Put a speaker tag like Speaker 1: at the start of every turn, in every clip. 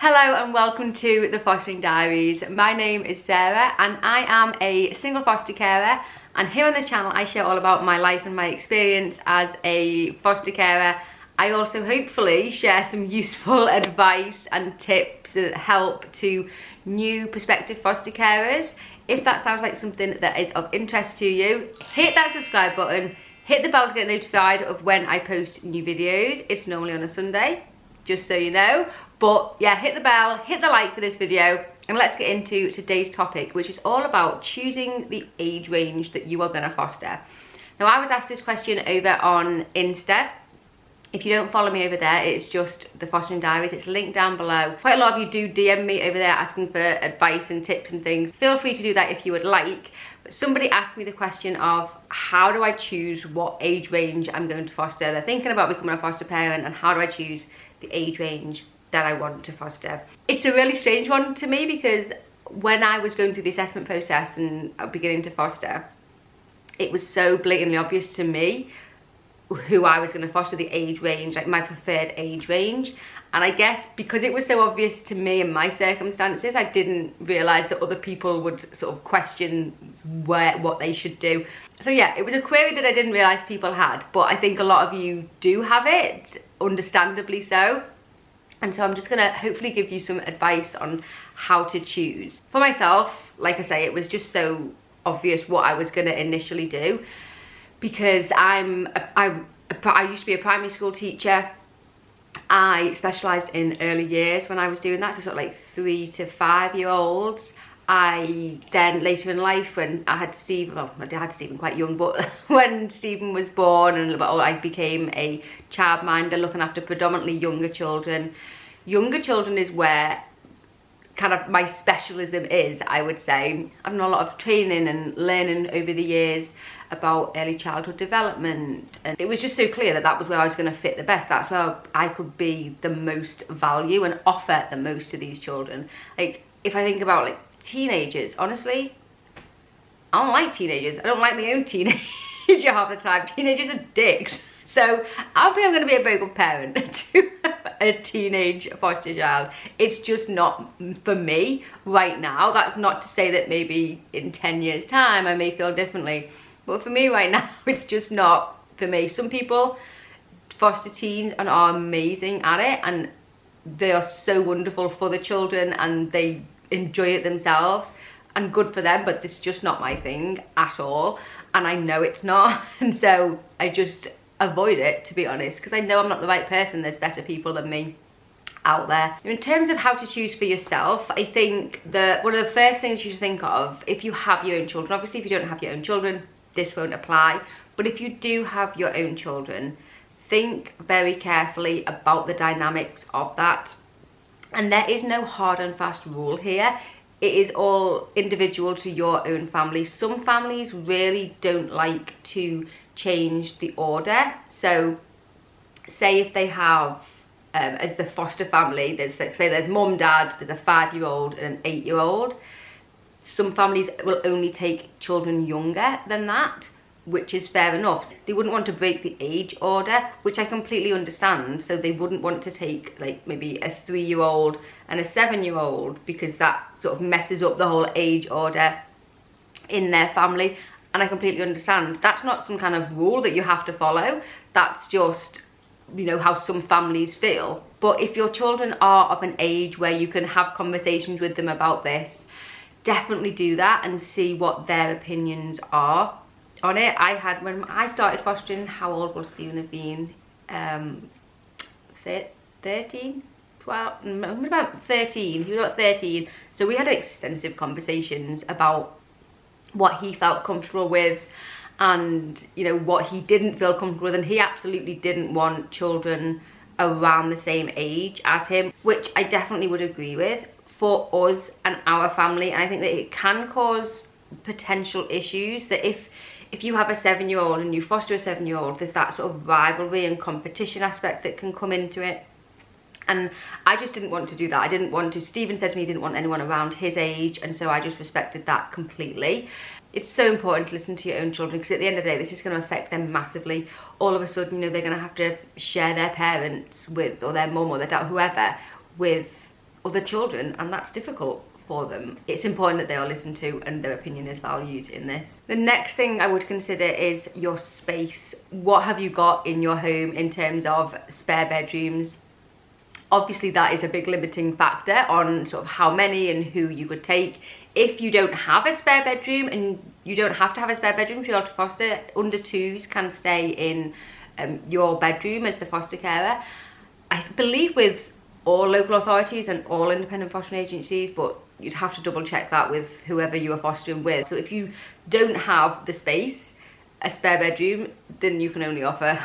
Speaker 1: Hello and welcome to The Fostering Diaries. My name is Sarah and I am a single foster carer, and here on this channel I share all about my life and my experience as a foster carer. I also hopefully share some useful advice and tips that help to new prospective foster carers. If that sounds like something that is of interest to you, hit that subscribe button, hit the bell to get notified of when I post new videos. It's normally on a Sunday, just so you know. But yeah, hit the bell, hit the like for this video, and let's get into today's topic, which is all about choosing the age range that you are going to foster. Now, I was asked this question over on Insta. If you don't follow me over there, it's just The Fostering Diaries. It's linked down below. Quite a lot of you do DM me over there asking for advice and tips and things. Feel free to do that if you would like. But somebody asked me the question of how do I choose what age range I'm going to foster? They're thinking about becoming a foster parent, and how do I choose the age range that I want to foster? It's a really strange one to me, because when I was going through the assessment process and beginning to foster, it was so blatantly obvious to me who I was going to foster, the age range, like my preferred age range. And I guess because it was so obvious to me in my circumstances, I didn't realise that other people would sort of question what they should do. So yeah, it was a query that I didn't realise people had, but I think a lot of you do have it, understandably so. And so I'm just gonna hopefully give you some advice on how to choose. For myself, like I say, it was just so obvious what I was gonna initially do, because I used to be a primary school teacher. I specialised in early years when I was doing that, so sort of like 3 to 5 year olds. I then later in life, when I had Stephen, well, I had Stephen quite young, but when Stephen was born and a little bit older, I became a childminder, looking after predominantly younger children. Younger children is where kind of my specialism is, I would say. I've done a lot of training and learning over the years about early childhood development, and it was just so clear that that was where I was going to fit the best. That's where I could be the most value and offer the most to these children. Like, if I think about like teenagers, honestly, I don't like teenagers. I don't like my own teenager half the time. Teenagers are dicks. So I think I'm going to be a very good parent to a teenage foster child. It's just not for me right now. That's not to say that maybe in 10 years time I may feel differently, but for me right now, it's just not for me. Some people foster teens and are amazing at it, and they are so wonderful for the children and they enjoy it themselves, and good for them, but it's just not my thing at all, and I know it's not. And so I just avoid it, to be honest, because I know I'm not the right person. There's better people than me out there. In terms of how to choose for yourself, I think that one of the first things you should think of, if you have your own children, obviously if you don't have your own children, this won't apply, but if you do have your own children, think very carefully about the dynamics of that. And there is no hard and fast rule here. It is all individual to your own family. Some families really don't like to change the order. So say if they have, as the foster family, say there's mum, dad, there's a 5-year-old and an 8-year-old. Some families will only take children younger than that, which is fair enough. They wouldn't want to break the age order, which I completely understand. So they wouldn't want to take like maybe a 3-year-old and a 7-year-old, because that sort of messes up the whole age order in their family. And I completely understand. That's not some kind of rule that you have to follow. That's just, you know, how some families feel. But if your children are of an age where you can have conversations with them about this, definitely do that and see what their opinions are on it. I had, when I started fostering, how old would Stephen have been? 13? 12? About 13. He was about 13. So we had extensive conversations about what he felt comfortable with, and you know, what he didn't feel comfortable with. And he absolutely didn't want children around the same age as him, which I definitely would agree with for us and our family. And I think that it can cause potential issues, that if you have a 7-year-old and you foster a 7-year-old, there's that sort of rivalry and competition aspect that can come into it. And I just didn't want to do that. I didn't want to. Stephen said to me he didn't want anyone around his age, and so I just respected that completely. It's so important to listen to your own children, because at the end of the day, this is going to affect them massively. All of a sudden, you know, they're going to have to share their parents with, or their mum or their dad, whoever, with other children, and that's difficult for them. It's important that they are listened to and their opinion is valued in this. The next thing I would consider is your space. What have you got in your home in terms of spare bedrooms? Obviously that is a big limiting factor on sort of how many and who you could take. If you don't have a spare bedroom, and you don't have to have a spare bedroom to be able to foster, under 2s can stay in your bedroom as the foster carer. I believe with all local authorities and all independent fostering agencies, but you'd have to double check that with whoever you are fostering with. So if you don't have the space, a spare bedroom, then you can only offer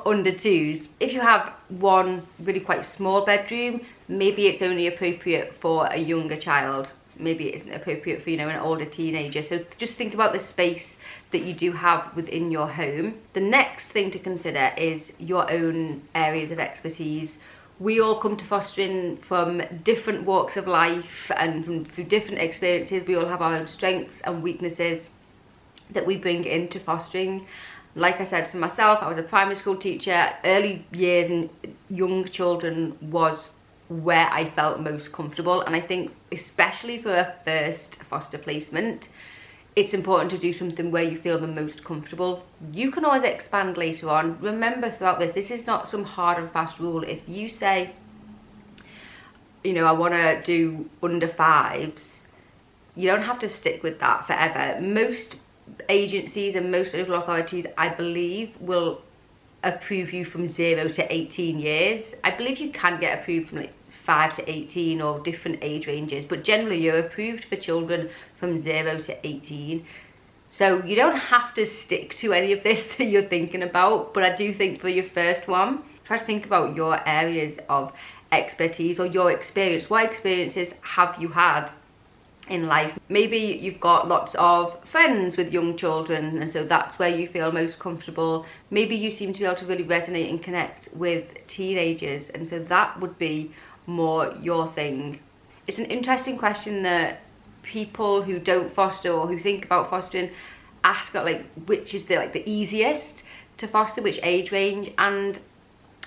Speaker 1: under 2s. If you have one really quite small bedroom, maybe it's only appropriate for a younger child. Maybe it isn't appropriate for, you know, an older teenager. So just think about the space that you do have within your home. The next thing to consider is your own areas of expertise. We all come to fostering from different walks of life and through different experiences. We all have our own strengths and weaknesses that we bring into fostering. Like I said, for myself, I was a primary school teacher. Early years and young children was where I felt most comfortable, and I think especially for a first foster placement, it's important to do something where you feel the most comfortable. You can always expand later on. Remember throughout this is not some hard and fast rule. If you say, you know, I want to do under 5s, you don't have to stick with that forever. Most agencies and most local authorities, I believe, will approve you from 0 to 18 years. I believe you can get approved from like 5 to 18 or different age ranges, but generally you're approved for children from 0 to 18. So you don't have to stick to any of this that you're thinking about, but I do think for your first one, try to think about your areas of expertise or your experience. What experiences have you had in life? Maybe you've got lots of friends with young children, and so that's where you feel most comfortable. Maybe you seem to be able to really resonate and connect with teenagers, and so that would be more your thing. It's an interesting question that people who don't foster or who think about fostering ask, like, which is the easiest to foster, which age range. And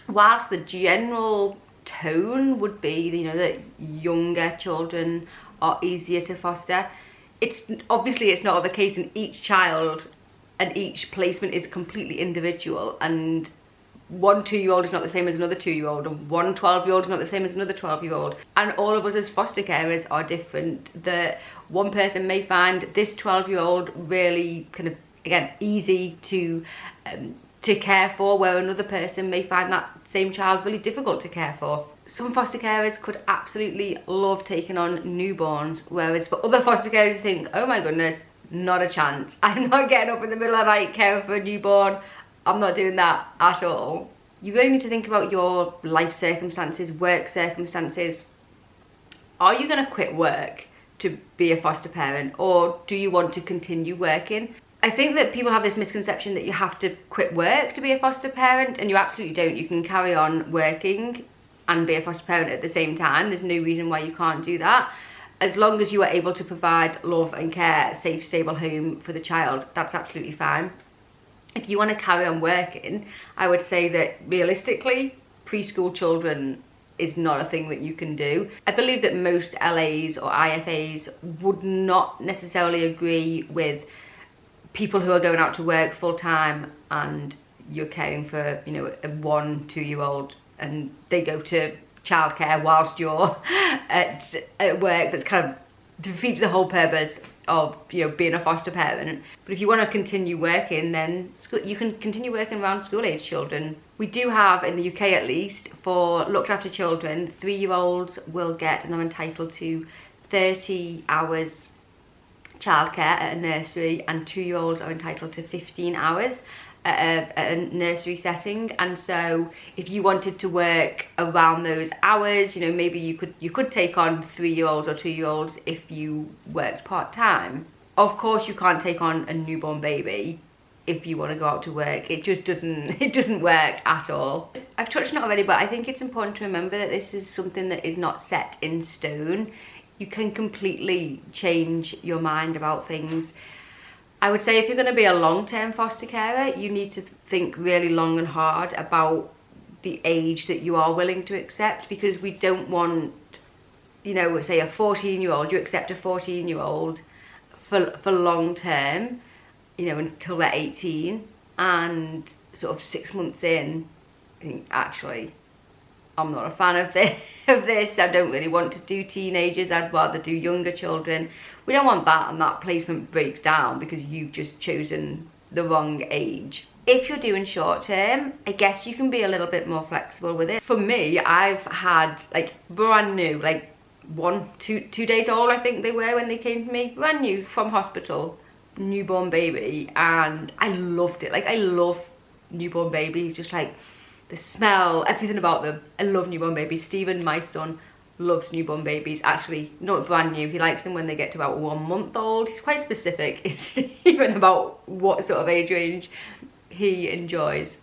Speaker 1: whilst the general tone would be, you know, that younger children are easier to foster, it's not the case, in each child and each placement is completely individual, and one 2-year-old is not the same as another 2-year-old, and one 12-year-old is not the same as another 12-year-old, and all of us as foster carers are different. That one person may find this 12-year-old really kind of, again, easy to care for, where another person may find that same child really difficult to care for. Some foster carers could absolutely love taking on newborns, whereas for other foster carers you think, oh my goodness, not a chance. I'm not getting up in the middle of the night caring for a newborn. I'm not doing that at all. You really need to think about your life circumstances, work circumstances. Are you going to quit work to be a foster parent, or do you want to continue working? I think that people have this misconception that you have to quit work to be a foster parent, and you absolutely don't. You can carry on working and be a foster parent at the same time. There's no reason why you can't do that. As long as you are able to provide love and care, a safe, stable home for the child, that's absolutely fine. If you want to carry on working, I would say that realistically, preschool children is not a thing that you can do. I believe that most LAs or IFAs would not necessarily agree with people who are going out to work full time and you're caring for, you know, a 1-2-year-old and they go to childcare whilst you're at work. That's kind of defeats the whole purpose of, you know, being a foster parent. But if you want to continue working, then you can continue working around school age children. We do have, in the UK at least, for looked after children, 3-year-olds will get and are entitled to 30 hours childcare at a nursery, and 2-year-olds are entitled to 15 hours at a nursery setting. And so if you wanted to work around those hours, you know, maybe you could take on 3-year-olds or 2-year-olds if you worked part-time. Of course you can't take on a newborn baby if you want to go out to work. It just doesn't work at all. I've touched on it already, but I think it's important to remember that this is something that is not set in stone. You can completely change your mind about things. I would say if you're going to be a long-term foster carer, you need to think really long and hard about the age that you are willing to accept, because we don't want you know, say a 14-year-old, you accept a 14-year-old for long term, you know, until they're 18, and sort of 6 months in, I think, actually, I'm not a fan of this. I don't really want to do teenagers. I'd rather do younger children. We don't want that, and that placement breaks down because you've just chosen the wrong age. If you're doing short term, I guess you can be a little bit more flexible with it. For me, I've had like brand new, like 2 days old, I think they were when they came to me, brand new from hospital, newborn baby, and I loved it. Like, I love newborn babies, just like the smell, everything about them. I love newborn babies. Stephen, my son, loves newborn babies. Actually, not brand new, he likes them when they get to about 1 month old. He's quite specific, it's Stephen, about what sort of age range he enjoys.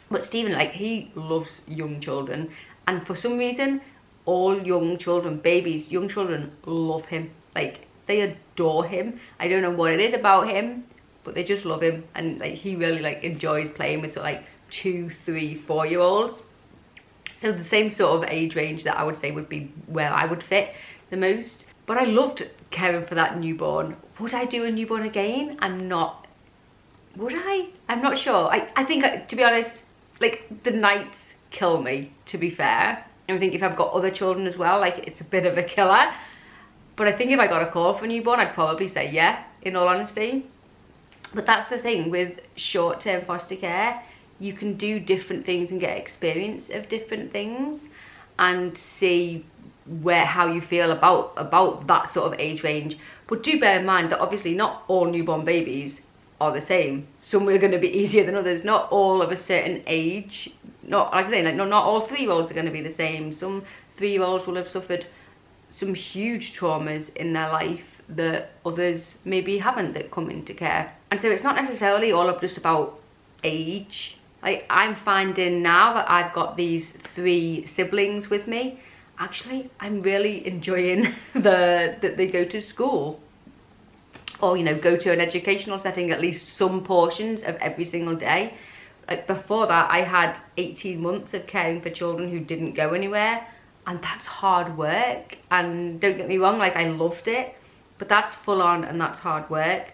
Speaker 1: But Stephen, like, he loves young children, and for some reason all young children, babies, young children love him. Like, they adore him. I don't know what it is about him, but they just love him, and like, he really like enjoys playing with sort of like 2, 3, 4-year-olds. So the same sort of age range that I would say would be where I would fit the most. But I loved caring for that newborn. Would I do a newborn again? I'm not. Would I? I'm not sure. I think, to be honest, like, the nights kill me, to be fair. I think if I've got other children as well, like, it's a bit of a killer. But I think if I got a call for a newborn, I'd probably say yeah, in all honesty. But that's the thing with short-term foster care. You can do different things and get experience of different things and see how you feel about that sort of age range. But do bear in mind that obviously not all newborn babies are the same. Some are going to be easier than others. Not all of a certain age. Not, like I say, like, not all 3-year-olds are going to be the same. Some 3-year-olds will have suffered some huge traumas in their life that others maybe haven't, that come into care. And so it's not necessarily all up just about age. Like, I'm finding now that I've got these 3 siblings with me, actually I'm really enjoying that they go to school, or, you know, go to an educational setting at least some portions of every single day. Like, before that, I had 18 months of caring for children who didn't go anywhere, and that's hard work. And don't get me wrong, like, I loved it, but that's full on and that's hard work,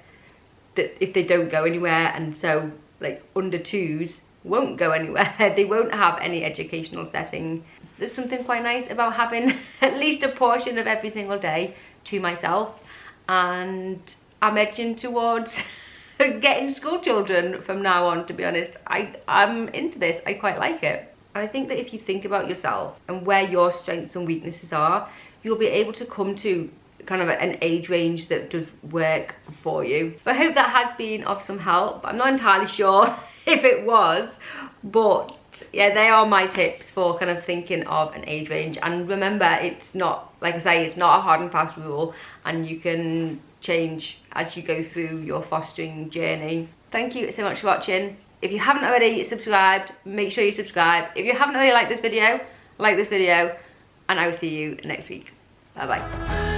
Speaker 1: that if they don't go anywhere, and so like under 2s won't go anywhere, they won't have any educational setting. There's something quite nice about having at least a portion of every single day to myself, and I'm edging towards getting school children from now on, to be honest. I'm into this, I quite like it. And I think that if you think about yourself and where your strengths and weaknesses are, you'll be able to come to kind of an age range that does work for you. But I hope that has been of some help. I'm not entirely sure if it was, but yeah, they are my tips for kind of thinking of an age range. And remember, it's not, like I say, it's not a hard and fast rule, and you can change as you go through your fostering journey. Thank you so much for watching. If you haven't already subscribed, make sure you subscribe. If you haven't already liked this video, like this video, and I will see you next week. Bye bye.